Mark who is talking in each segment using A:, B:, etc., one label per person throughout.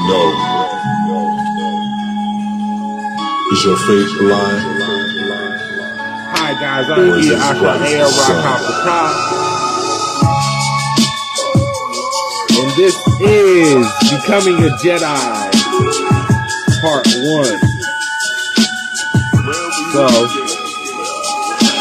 A: Is your faith blind?
B: Hi guys, I'm here. I shall air rock off the top. And this is Becoming a Jedi, Part 1. So,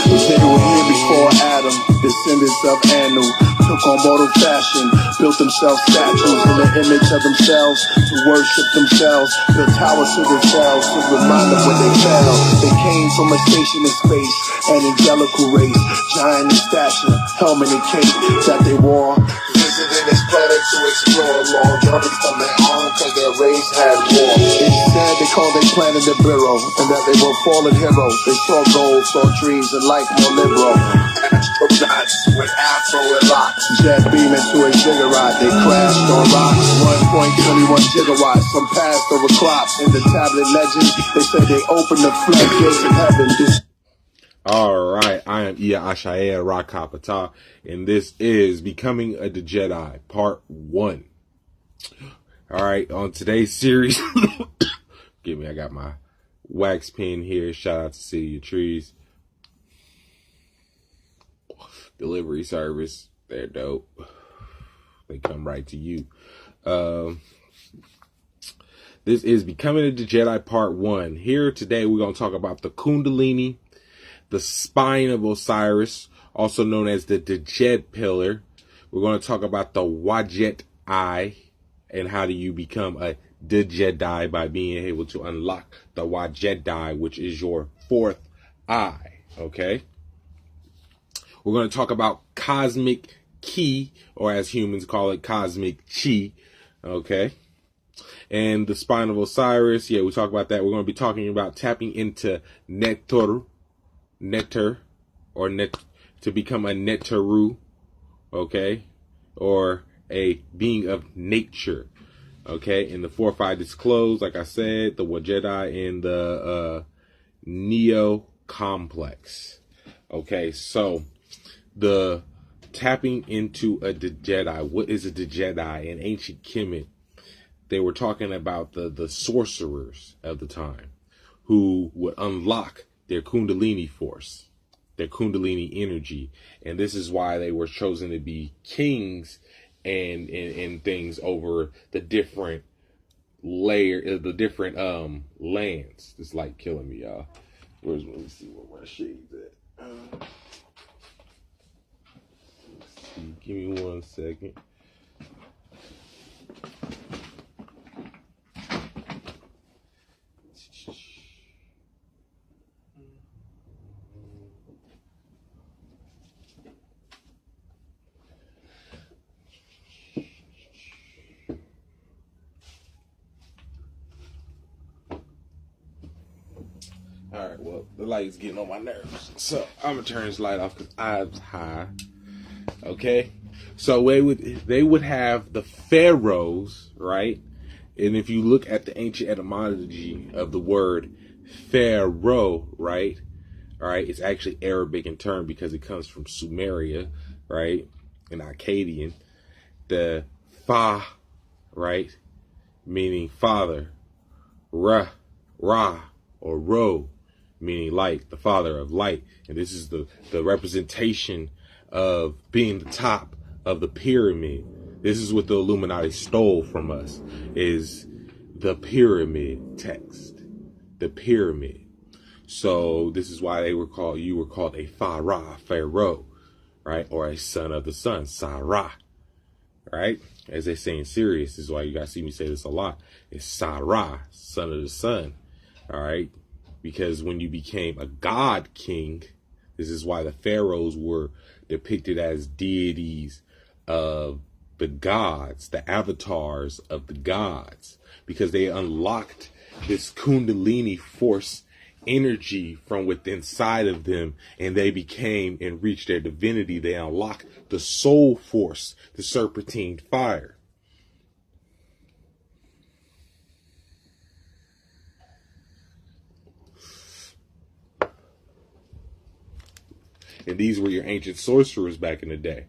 C: they said they were here before Adam, descendants of Anu, took on mortal fashion, built themselves statues in the image of themselves, to worship themselves, built towers to themselves, to remind them when they fell. They came from a station in space, an angelical race, giant in stature, helmet and cape that they wore. Visiting this planet to explore a long journey from their own, cause their race had war. Instead, they called their planet the Bureau, and that they were fallen heroes. They saw gold, saw trees, and life more liberal. Astronauts with afro and locks, jet beam into a ziggurat. They crashed on rocks, 1.21 gigawatts. Some passed over crops. In the tablet legend, they said they opened the floodgates of heaven.
B: Alright, I am Iya Ashaya Rakapata, and this is Becoming a Djedi, Part 1. Alright, on today's series, give me, I got my wax pen here. Shout out to City of Trees. Delivery service, they're dope. They come right to you. This is Becoming a Djedi, Part 1. Here today, we're going to talk about the Kundalini, the spine of Osiris, also known as the Djed pillar. We're going to talk about the Wajet eye and how do you become a Djedi by being able to unlock the Wajet eye, which is your fourth eye. Okay. We're going to talk about cosmic ki, or as humans call it, cosmic chi. Okay. And the spine of Osiris. Yeah, we talk about that. We're going to be talking about tapping into Neter, or net, to become a Netaru, okay, or a being of nature, okay. And the 4-5 disclosed, like I said, the Djedi and the Neo complex. Okay, so the tapping into a Djedi. What is a Djedi? In ancient Kemet, they were talking about the sorcerers of the time who would unlock their Kundalini force, their Kundalini energy. And this is why they were chosen to be kings and things over the different the different lands. This light killing me, y'all. Let me see where my shades at. Let's see. Give me 1 second. All right, well, the light's getting on my nerves, so I'm gonna turn this light off because I'm high. Okay, so they would have the pharaohs, right? And if you look at the ancient etymology of the word pharaoh, right? All right, it's actually Arabic in turn because it comes from Sumeria, right? In Akkadian, the fa, right, meaning father, ra, or ro, meaning light, the father of light. And this is the representation of being the top of the pyramid. This is what the Illuminati stole from us, is the pyramid text, the pyramid. So this is why you were called a pharaoh, right? Or a son of the sun, Sarah, right? As they say in Sirius, this is why you guys see me say this a lot. It's Sarah, son of the sun, all right? Because when you became a god king, this is why the pharaohs were depicted as deities of the gods, the avatars of the gods, because they unlocked this Kundalini force energy from within inside of them, and they became and reached their divinity. They unlocked the soul force, the serpentine fire. And these were your ancient sorcerers back in the day.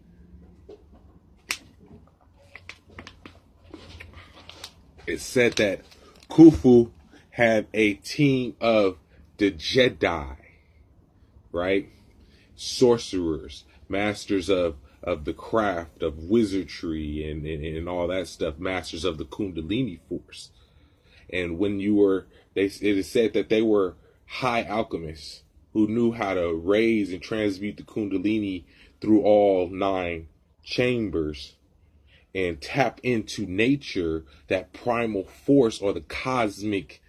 B: It said that Khufu had a team of the Djedi, right? Sorcerers, masters of the craft of wizardry and all that stuff, masters of the Kundalini force. And when you were, it is said that they were high alchemists who knew how to raise and transmute the Kundalini through all 9 chambers and tap into nature, that primal force or the cosmic,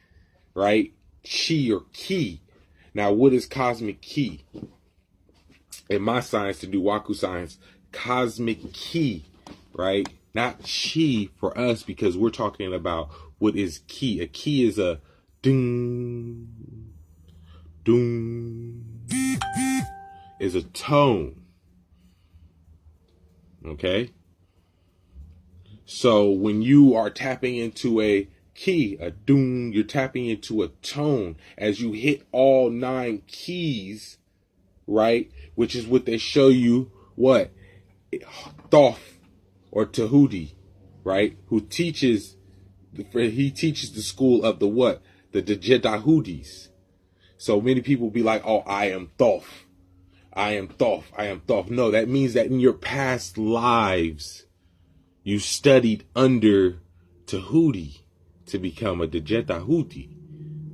B: right, chi or ki. Now, what is cosmic ki? In my science, to do Waku science, cosmic ki, right? Not chi for us, because we're talking about what is ki. A ki is a ding, doom, is a tone. Okay? So when you are tapping into a key, a doom, you're tapping into a tone as you hit all 9 keys, right? Which is what they show you, what? Thoth or Djedi, right? He teaches the school of the what? The Djedi. So many people be like, oh, I am Thoth. I am Thoth. I am Thoth. No, that means that in your past lives, you studied under Djedi to become a Djedi,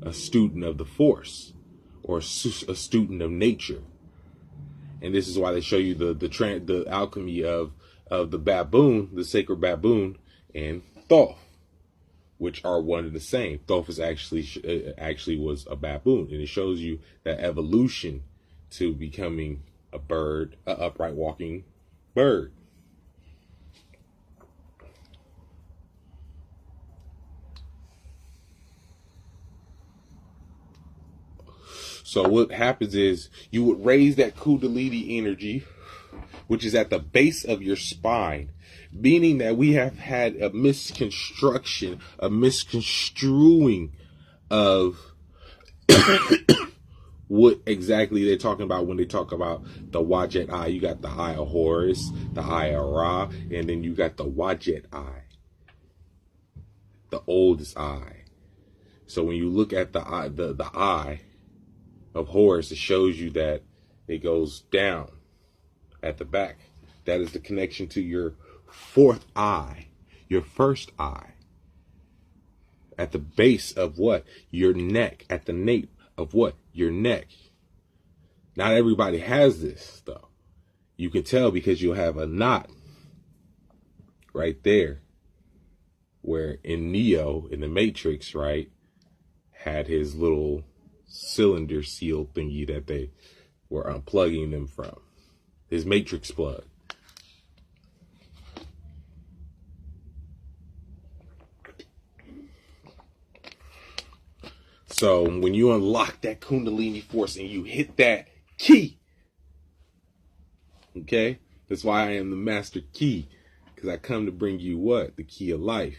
B: a student of the force, or a student of nature. And this is why they show you the alchemy of the baboon, the sacred baboon, and Thoth, which are one and the same. Thoth is actually was a baboon, and it shows you that evolution to becoming a bird, an upright walking bird. So what happens is you would raise that Kundalini energy, which is at the base of your spine, meaning that we have had a misconstruing of what exactly they're talking about when they talk about the Wajet eye. You got the eye of Horus, the eye of Ra, and then you got the Wajet eye, the oldest eye. So when you look at the eye of Horus, it shows you that it goes down at the back. That is the connection to your 4th eye, your first eye. At the base of what? Your neck, at the nape of what? Your neck. Not everybody has this, though. You can tell because you'll have a knot right there, where in Neo, in the Matrix, right, had his little cylinder seal thingy that they were unplugging them from, his matrix plug. So when you unlock that Kundalini force and you hit that key, okay, that's why I am the master key, because I come to bring you what? The key of life,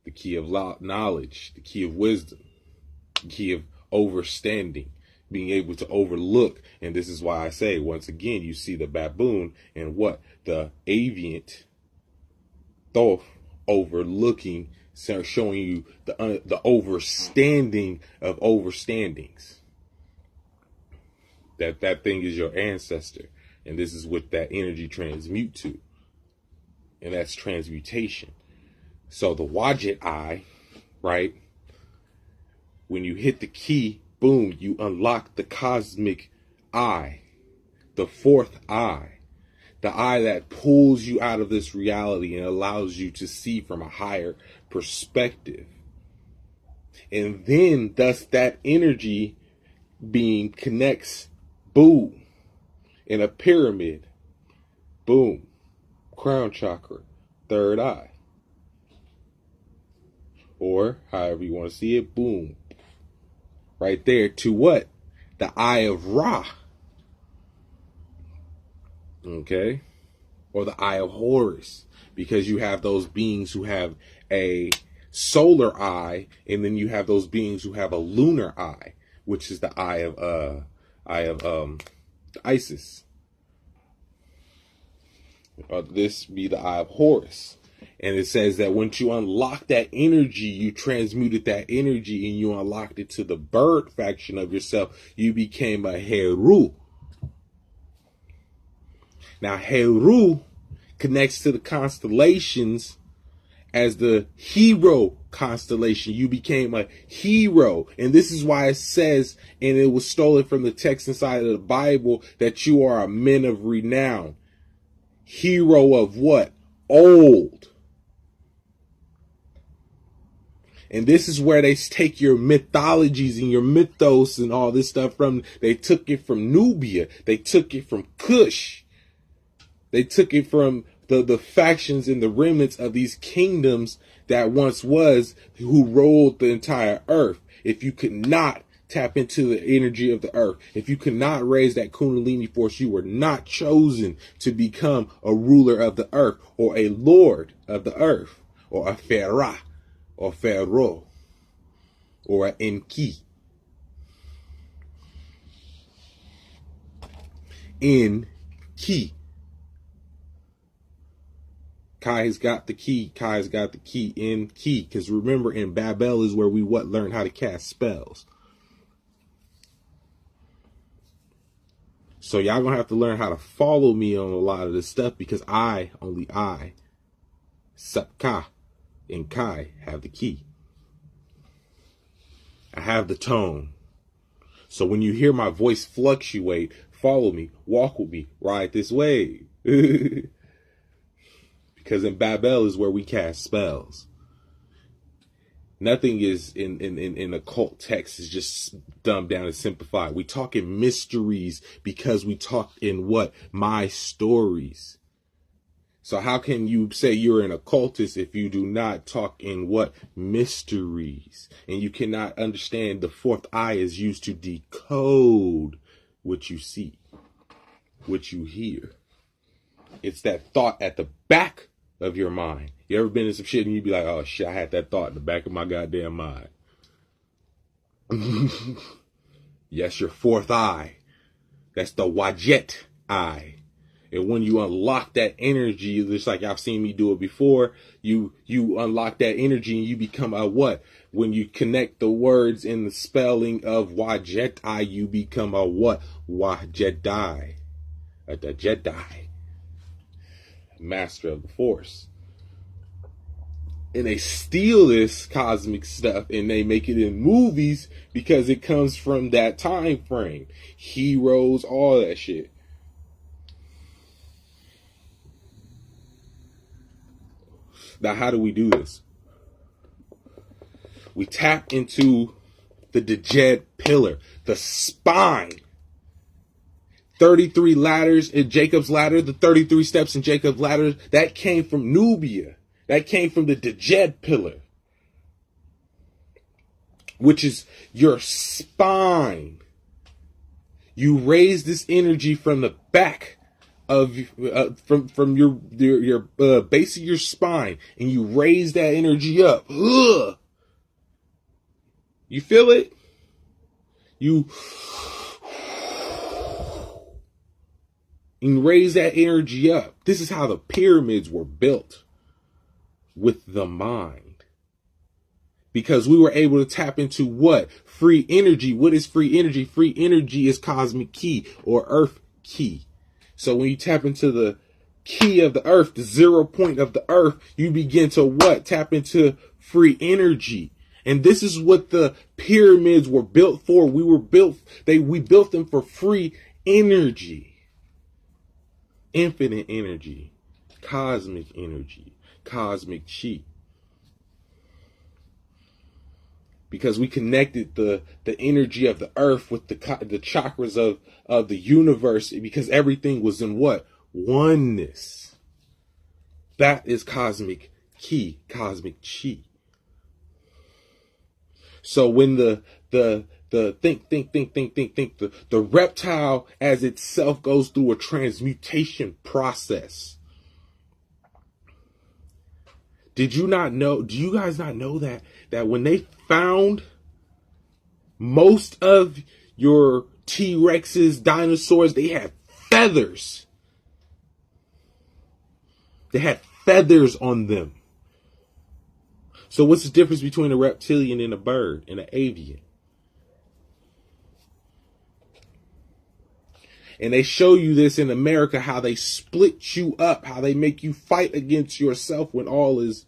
B: the key of knowledge, the key of wisdom, the key of overstanding, being able to overlook. And this is why I say, once again, you see the baboon and what? The aviant Thoth overlooking, showing you the overstanding of overstandings. That thing is your ancestor. And this is what that energy transmute to. And that's transmutation. So the Wajet eye, right? When you hit the key, boom, you unlock the cosmic eye, the 4th eye, the eye that pulls you out of this reality and allows you to see from a higher perspective. And then thus that energy being connects, boom, in a pyramid, boom, crown chakra, 3rd eye. Or however you want to see it, boom, right there to what? The eye of Ra. Okay? Or the eye of Horus. Because you have those beings who have a solar eye, and then you have those beings who have a lunar eye, which is the eye of Isis. This be the eye of Horus. And it says that once you unlock that energy, you transmuted that energy and you unlocked it to the bird faction of yourself. You became a Heru. Now, Heru connects to the constellations as the hero constellation. You became a hero. And this is why it says, and it was stolen from the text inside of the Bible, that you are a man of renown. Hero of what? Old. And this is where they take your mythologies and your mythos and all this stuff from. They took it from Nubia. They took it from Kush. They took it from the factions and the remnants of these kingdoms that once was, who ruled the entire earth. If you could not tap into the energy of the earth, if you could not raise that Kundalini force, you were not chosen to become a ruler of the earth or a lord of the earth or a Pharaoh or Pharaoh or an Enki. Enki. Kai has got the key. Kai has got the key in key. Because remember, in Babel is where we learn how to cast spells. So y'all gonna have to learn how to follow me on a lot of this stuff, because only I, Sapka, and Kai have the key. I have the tone. So when you hear my voice fluctuate, follow me, walk with me, ride this wave. Because in Babel is where we cast spells. Nothing is in occult text is just dumbed down and simplified. We talk in mysteries because we talk in what? My stories. So how can you say you're an occultist if you do not talk in what? Mysteries. And you cannot understand the fourth eye is used to decode what you see, what you hear. It's that thought at the back of your mind. You ever been in some shit and you be like, oh shit, I had that thought in the back of my goddamn mind. Yes, your fourth eye. That's the Wajet eye. And when you unlock that energy, just like I've seen me do it before, you unlock that energy and you become a what? When you connect the words in the spelling of Wajet eye, you become a what? Djedi. A Djedi. Master of the force. And they steal this cosmic stuff and they make it in movies because it comes from that time frame. Heroes, all that shit. Now, how do we do this? We tap into the Djedi pillar, the spine. 33 ladders in Jacob's ladder, the 33 steps in Jacob's ladder, that came from Nubia. That came from the Djedi pillar, which is your spine. You raise this energy from the back of from your base of your spine, and you raise that energy up. Ugh. You feel it? You raise that energy up. This is how the pyramids were built, with the mind. Because we were able to tap into what? Free energy. What is free energy? Free energy is cosmic key or earth key. So when you tap into the key of the earth, the 0 point of the earth, you begin to what? Tap into free energy. And this is what the pyramids were built for. We built them for free energy. Infinite energy, cosmic energy, cosmic chi. Because we connected the energy of the earth with the chakras of the universe, because everything was in what? Oneness. That is cosmic ki, cosmic chi. So when the reptile as itself goes through a transmutation process. Do you guys not know that when they found most of your T-Rexes, dinosaurs, they had feathers. They had feathers on them. So what's the difference between a reptilian and a bird and an avian? And they show you this in America, how they split you up, how they make you fight against yourself when all is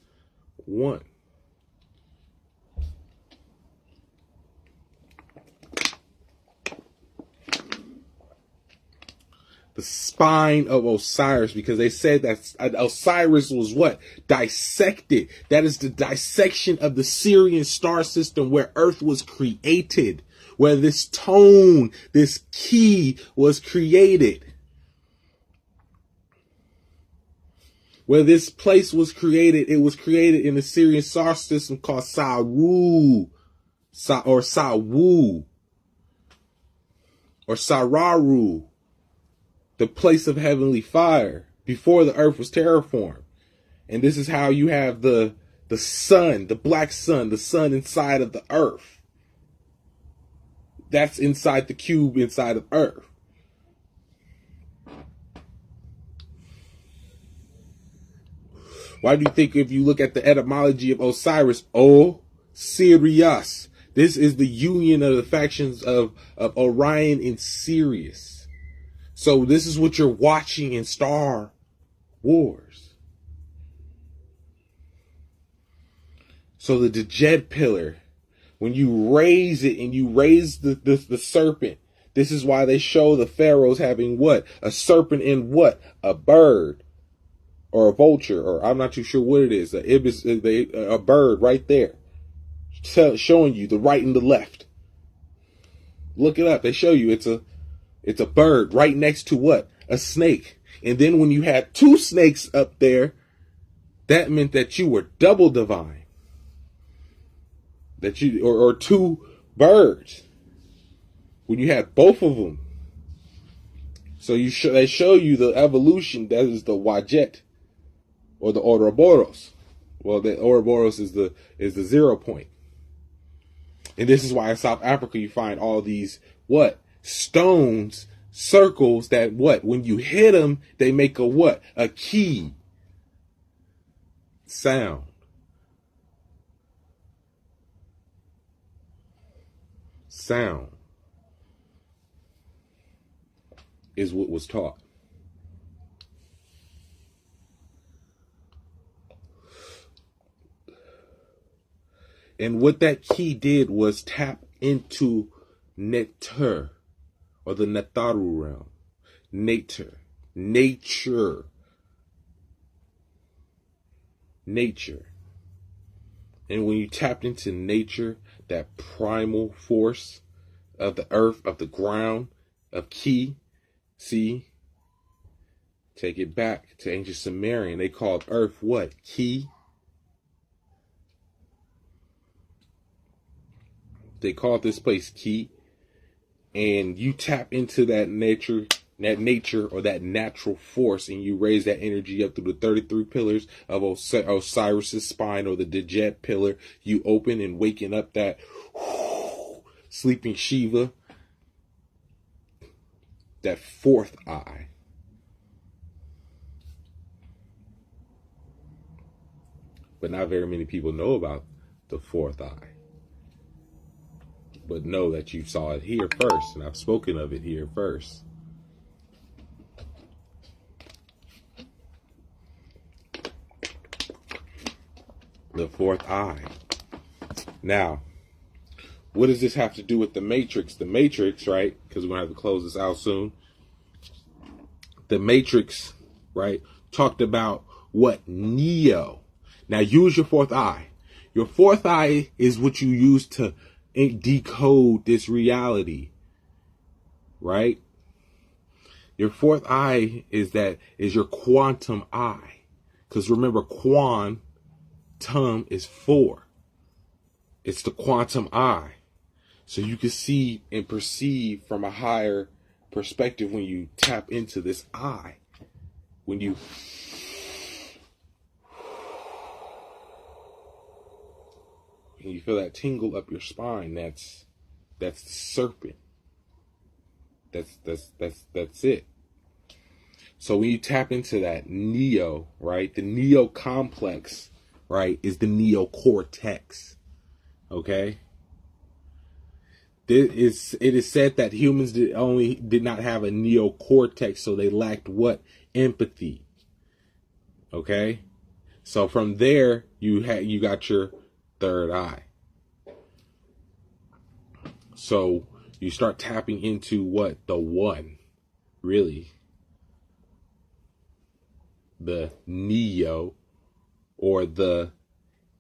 B: one. The spine of Osiris, because they said that Osiris was what? Dissected. That is the dissection of the Sirian star system where Earth was created, where this tone, this key was created, where this place was created. It was created in the Sirian star system called Saru, or Sawu, or Sararu, the place of heavenly fire, before the earth was terraformed. And this is how you have the sun, the black sun, the sun inside of the earth. That's inside the cube inside of earth. Why do you think, if you look at the etymology of Osiris, Sirius, this is the union of the factions of Orion and Sirius. So this is what you're watching in Star Wars. So the Djedi pillar, when you raise it and you raise the serpent, this is why they show the pharaohs having what? A serpent in what? A bird or a vulture, or I'm not too sure what it is. A bird right there, showing you the right and the left. Look it up. They show you it's a bird right next to what? A snake. And then when you had two snakes up there, that meant that you were double divine. That you, or two birds. When you had both of them. So they show you the evolution. That is the Wajet, or the Ouroboros. Well, the Ouroboros is the 0 point. And this is why in South Africa you find all these what? Stones, circles that what? When you hit them, they make a what? A key sound. Sound is what was taught. And what that key did was tap into Neter, or the Netaru realm. Nature. And when you tapped into nature, that primal force of the earth, of the ground, of Ki, see, take it back to ancient Sumerian. They called earth what? Ki. They called this place Ki. And you tap into that nature or that natural force, and you raise that energy up through the 33 pillars of Osiris's spine, or the Djedi pillar. You open and waking up that sleeping Shiva, that fourth eye. But not very many people know about the fourth eye. But know that you saw it here first, and I've spoken of it here first. The fourth eye. Now, what does this have to do with the Matrix? The Matrix, right? Because we're going to have to close this out soon. The Matrix, right, talked about what? Neo. Now, use your fourth eye. Your fourth eye is what you use to decode this reality, right? Your fourth eye is your quantum eye, because remember, quantum is 4. It's the quantum eye, so you can see and perceive from a higher perspective when you tap into this eye. When you and you feel that tingle up your spine, that's the serpent. That's it. So when you tap into that Neo, right? The Neo complex right, is the neocortex. Okay? It is said that humans did not have a neocortex, so they lacked what? Empathy. Okay? So from there, you got your third eye. So you start tapping into what? The one, really. The neo, or the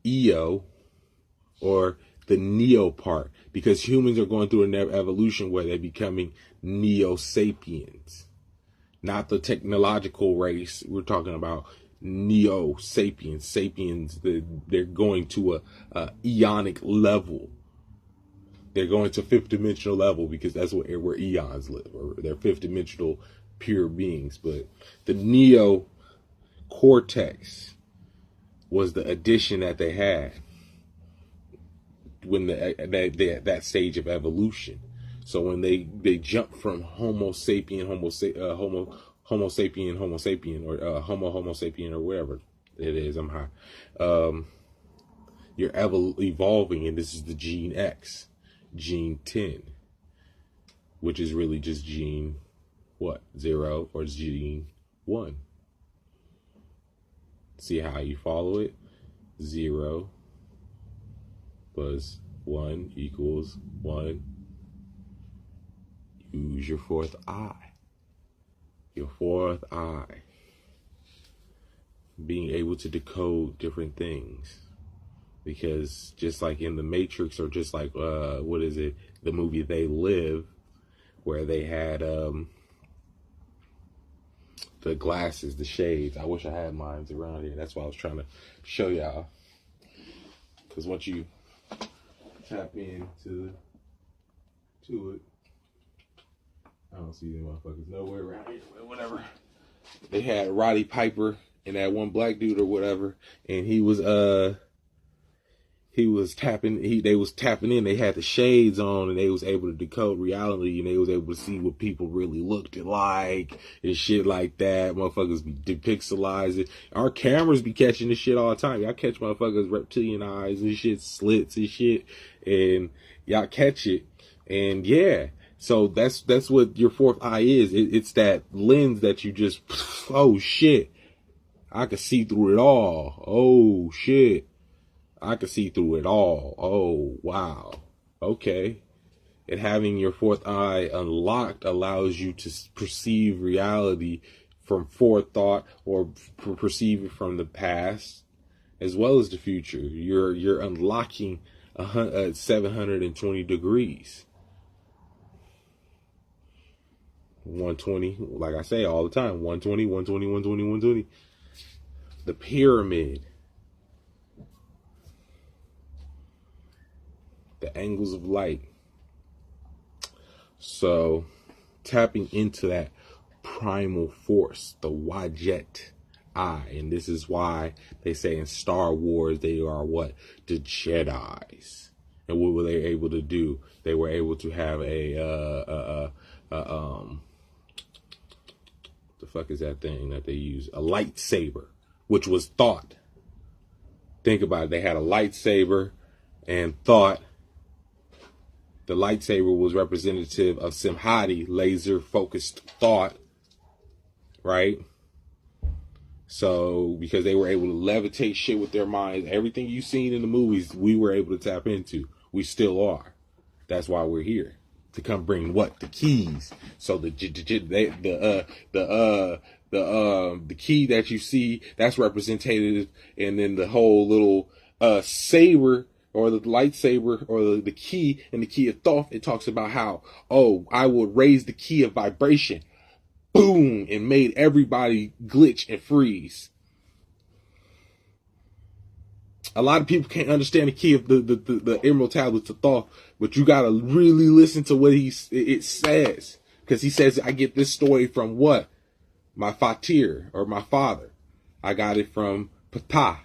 B: eo, or the neo part, because humans are going through an evolution where they're becoming neo-sapiens, not the technological race. We're talking about neo-sapiens. Sapiens, they're going to a eonic level. They're going to fifth dimensional level, because that's where eons live, or they're fifth dimensional pure beings. But the neo cortex was the addition that they had when that stage of evolution. So when they jump from Homo sapien, Homo sapien, or Homo sapien, or whatever it is, I'm high. You're evolving, and this is the gene X, gene 10, which is really just gene 0 or gene 1. See how you follow it? 0 plus 1 equals 1. Use your fourth eye. Your fourth eye. Being able to decode different things. Because just like in the Matrix, or just like, what is it? The movie They Live, where they had the glasses, the shades. I wish I had mine around here. That's why I was trying to show y'all. Because once you tap into it, I don't see any motherfuckers nowhere around here. Whatever. They had Roddy Piper and that one black dude or whatever, and they was tapping in. They had the shades on, and they was able to decode reality, and they was able to see what people really looked like and shit like that. Motherfuckers be depixelizing. Our cameras be catching this shit all the time. Y'all catch motherfuckers reptilian eyes and shit, slits and shit, and y'all catch it. And yeah, so that's what your fourth eye is. It's that lens that you just, oh shit, I can see through it all. Oh shit, I can see through it all. Oh, wow. Okay. And having your fourth eye unlocked allows you to perceive reality from forethought, or perceive it from the past as well as the future. You're unlocking 720 degrees. 120, like I say all the time, 120, 120, 120, 120. The pyramid. The angles of light. So tapping into that primal force, the Wajet eye. And this is why they say in Star Wars they are what? The Jedis. And what were they able to do? They were able to have the fuck is that thing that they use? A lightsaber, which was thought. Think about it. They had a lightsaber and thought. The lightsaber was representative of Samhadi, laser focused thought, right? So because they were able to levitate shit with their minds, everything you've seen in the movies, we were able to tap into. We still are. That's why we're here, to come bring what? The keys. So the key that you see, that's representative, and then the whole little saber, or the lightsaber, or the key, and the key of thought, it talks about how, oh, I will raise the key of vibration. Boom! And made everybody glitch and freeze. A lot of people can't understand the key of the Emerald Tablets of Thought, but you gotta really listen to what it says. Because he says, I get this story from what? My fatir, or my father. I got it from Ptah.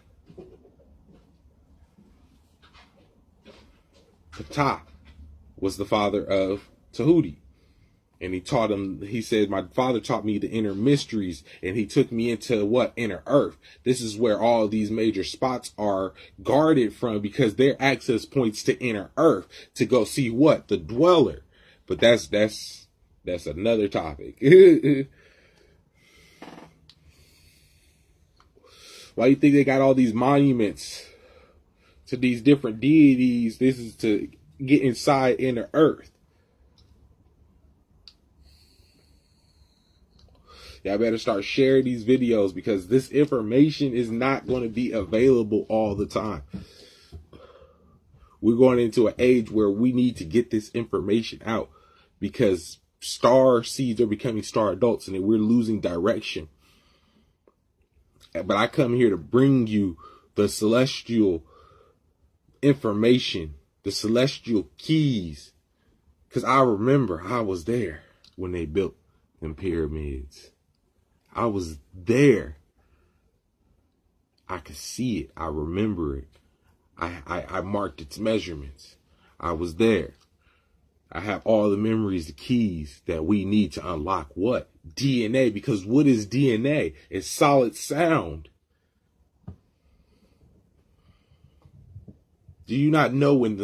B: Ptah was the father of Tahuti. And he taught him, he said, my father taught me the inner mysteries, and he took me into what? Inner earth. This is where all these major spots are guarded from, because they're access points to inner earth to go see what? The dweller. But that's another topic. Why do you think they got all these monuments to these different deities? This is to get inside inner earth. Y'all better start sharing these videos, because this information is not going to be available all the time. We're going into an age where we need to get this information out, because star seeds are becoming star adults, and we're losing direction. But I come here to bring you the celestial information, the celestial keys, because I remember I was there when they built them pyramids. I was there. I could see it. I remember it. I marked its measurements. I was there. I have all the memories, the keys that we need to unlock what? DNA. Because what is DNA? It's solid sound. Do you not know when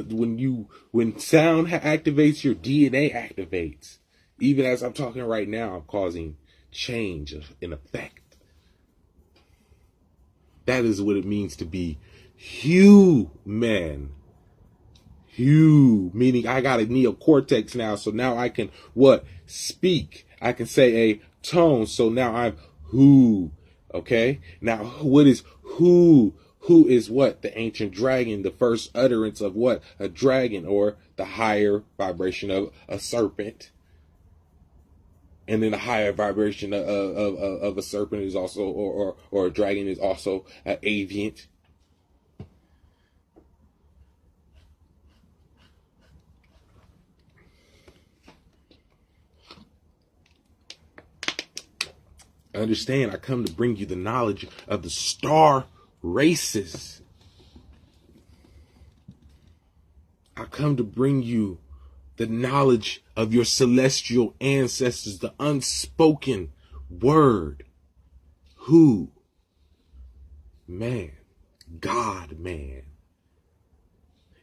B: sound activates, your DNA activates? Even as I'm talking right now, I'm causing change in effect. That is what it means to be human. Meaning I got a neocortex now, so now I can what? Speak. I can say a tone, so now I'm who. Okay? Now what is who? Who is what? The ancient dragon, the first utterance of what? A dragon, or the higher vibration of a serpent. And then the higher vibration of a serpent is also, or a dragon is also an aviant. Understand, I come to bring you the knowledge of the star races. I come to bring you the knowledge of your celestial ancestors, the unspoken word. Who? Man. God, man.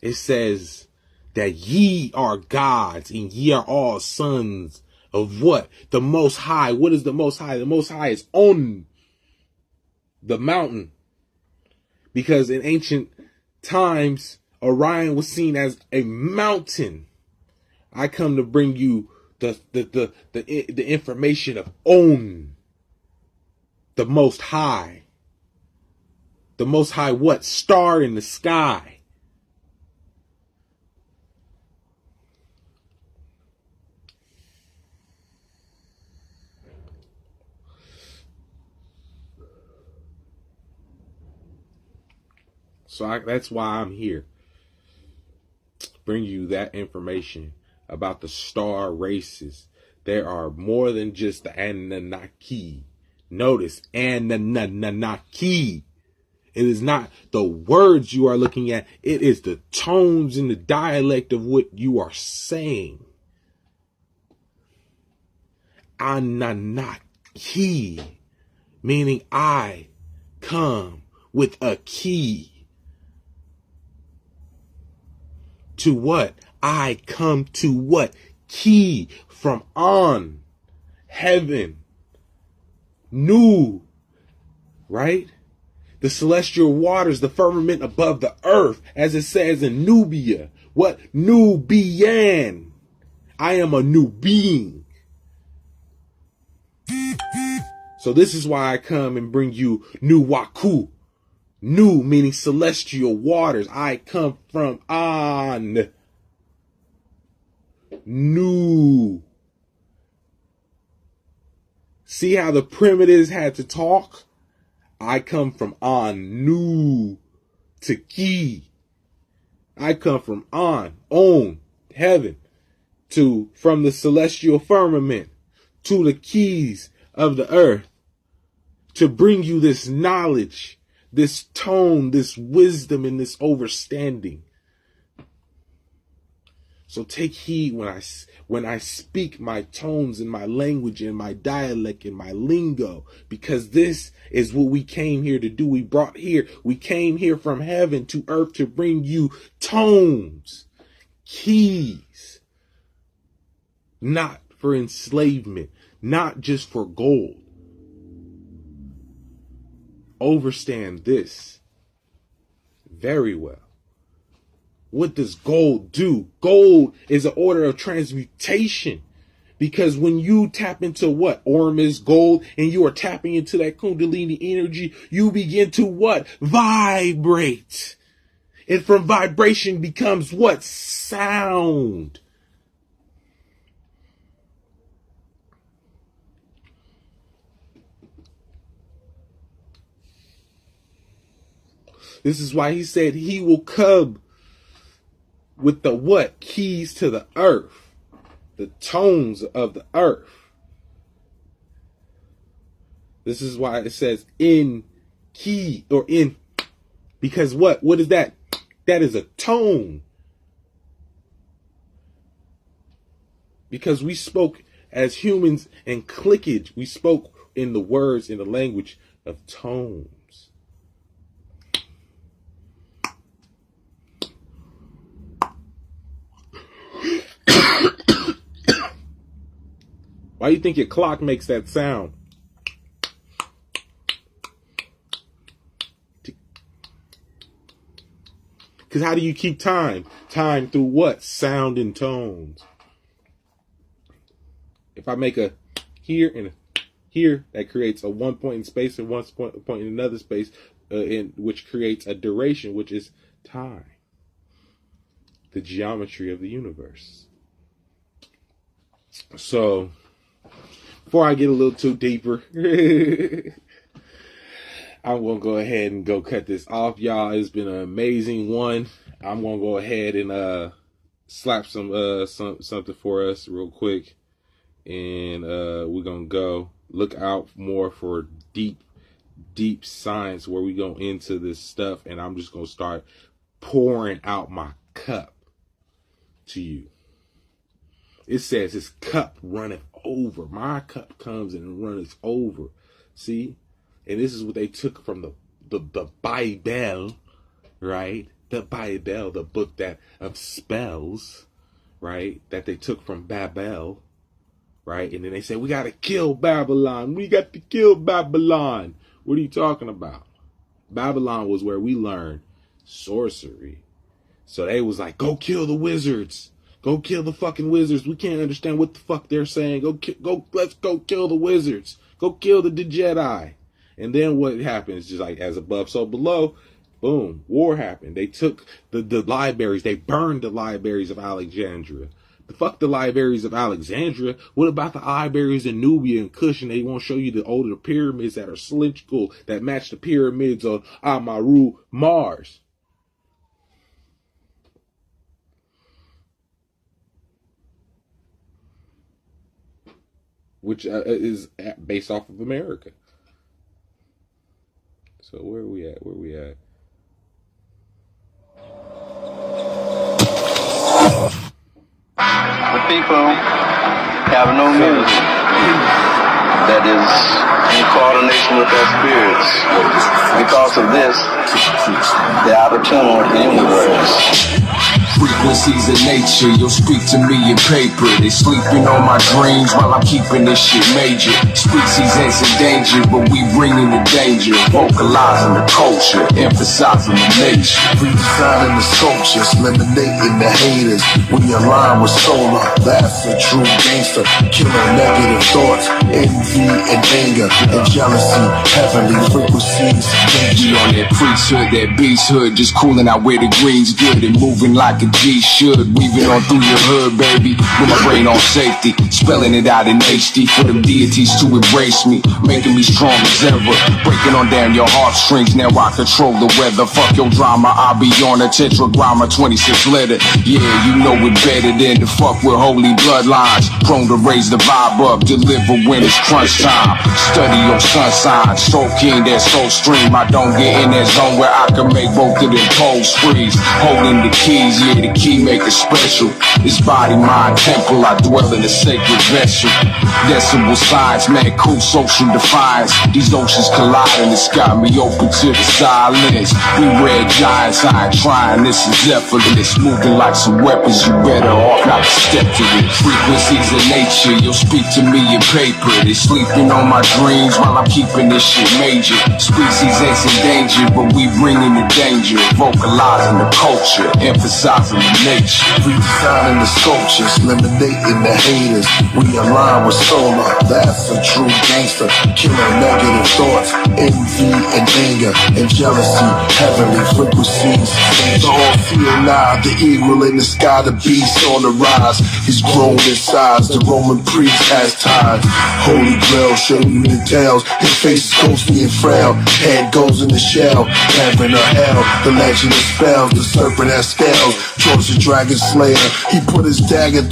B: It says that ye are gods and ye are all sons of what? The Most High. What is the Most High? The Most High is on the mountain. Because in ancient times, Orion was seen as a mountain. I come to bring you the information of On, the Most High. The Most High what? Star in the sky. So that's why I'm here. Bring you that information about the star races. There are more than just the Anunnaki. Notice, Anunnaki. It is not the words you are looking at. It is the tones and the dialect of what you are saying. Anunnaki, meaning I come with a key. To what? I come to what? Key from on. Heaven. New. Right? The celestial waters, the firmament above the earth, as it says in Nubia. What? Nubian. I am a new being. So this is why I come and bring you Nuwaku. Nu meaning celestial waters. I come from on. Nu. See how the primitives had to talk? I come from on. Nu to ki. I come from on, heaven, to from the celestial firmament to the keys of the earth, to bring you this knowledge, this tone, this wisdom, and this understanding. So take heed when I speak my tones and my language and my dialect and my lingo, because this is what we came here to do. We came here from heaven to earth to bring you tones, keys, not for enslavement, not just for gold. Understand this very well. What does gold do? Gold is an order of transmutation. Because when you tap into what? Ormus gold, and you are tapping into that Kundalini energy, you begin to what? Vibrate. And from vibration becomes what? Sound. This is why he said he will come with the what? Keys to the earth. The tones of the earth. This is why it says in key or in. Because what? What is that? That is a tone. Because we spoke as humans in clickage. We spoke in the words, in the language of tones. Why do you think your clock makes that sound? Because how do you keep time? Time through what? Sound and tones. If I make a here and a here, that creates a 1 point in space and 1 point in another space, which creates a duration, which is time. The geometry of the universe. So, before I get a little too deeper, I'm going to go ahead and go cut this off, y'all. It's been an amazing one. I'm going to go ahead and slap something for us real quick. And we're going to go look out more for deep science where we go into this stuff. And I'm just going to start pouring out my cup to you. It says his cup runneth over. My cup comes and runneth over. See? And this is what they took from the Bible, right? The Bible, the book that of spells, right? That they took from Babel, right? And then they said, we got to kill Babylon. We got to kill Babylon. What are you talking about? Babylon was where we learned sorcery. So they was like, go kill the wizards. Go kill the fucking wizards. We can't understand what the fuck they're saying. Let's go kill the wizards. Go kill the Djedi. And then what happens? Just like as above, so below. Boom. War happened. They took the libraries. They burned the libraries of Alexandria. Fuck the libraries of Alexandria. What about the libraries in Nubia and Kush? And they won't show you the older pyramids that are cylindrical that match the pyramids of Amaru, Mars. Which is based off of America. So where are we at?
D: The people have no music that is in coordination with their spirits. Because of this, they're out of tune with the universe.
E: Frequencies of nature, you'll speak to me in paper. They sleeping on my dreams while I'm keeping this shit major. Species ain't in danger, but we bringing the danger. Vocalizing the culture, emphasizing the nature.
F: Redesigning the sculptures, eliminating the haters. We align with solar, that's a true gangster. Killing negative thoughts, envy and anger and jealousy. Heavenly frequencies.
E: We on that priesthood, that beasthood, just cooling out where the green's good and moving like a G should. Weaving on through your hood, baby, with my brain on safety. Spelling it out in HD for them deities to embrace me, making me strong as ever. Breaking on down your heartstrings, now I control the weather. Fuck your drama, I'll be on a tetragramma 26 letter. Yeah, you know it better than to fuck with holy bloodlines. Prone to raise the vibe up, deliver when it's crunch time. Study your sun sign, soul king, that soul stream. I don't get in that zone where I can make both of them poles freeze. Holding the keys, yeah, the key he make it special. His body, mind, temple, I dwell in a sacred vessel. Decibel sides, man, cool social defiance. These oceans colliding, it's got me open to the silence. We red giants, I ain't trying, this is effortless. Moving like some weapons, you better off not to step to it. Frequencies of nature, you'll speak to me in paper. They sleeping on my dreams while I'm keeping this shit major. Species ain't in danger, but we bringing the danger. Vocalizing the culture, emphasizing the nature.
F: Redesigning the sculptures, eliminating the haters. We align with solar, that's a true gangster. Killing negative thoughts, envy and anger, and jealousy, heavenly frequencies. The all seeing eye, the eagle in the sky, the beast on the rise. He's grown in size, the Roman priest has ties. Holy grail, show you the tales. His face is ghostly and frail, head goes in the shell. Heaven or hell, the legend of spells, the serpent has scales. George the dragon slayer, he put his dagger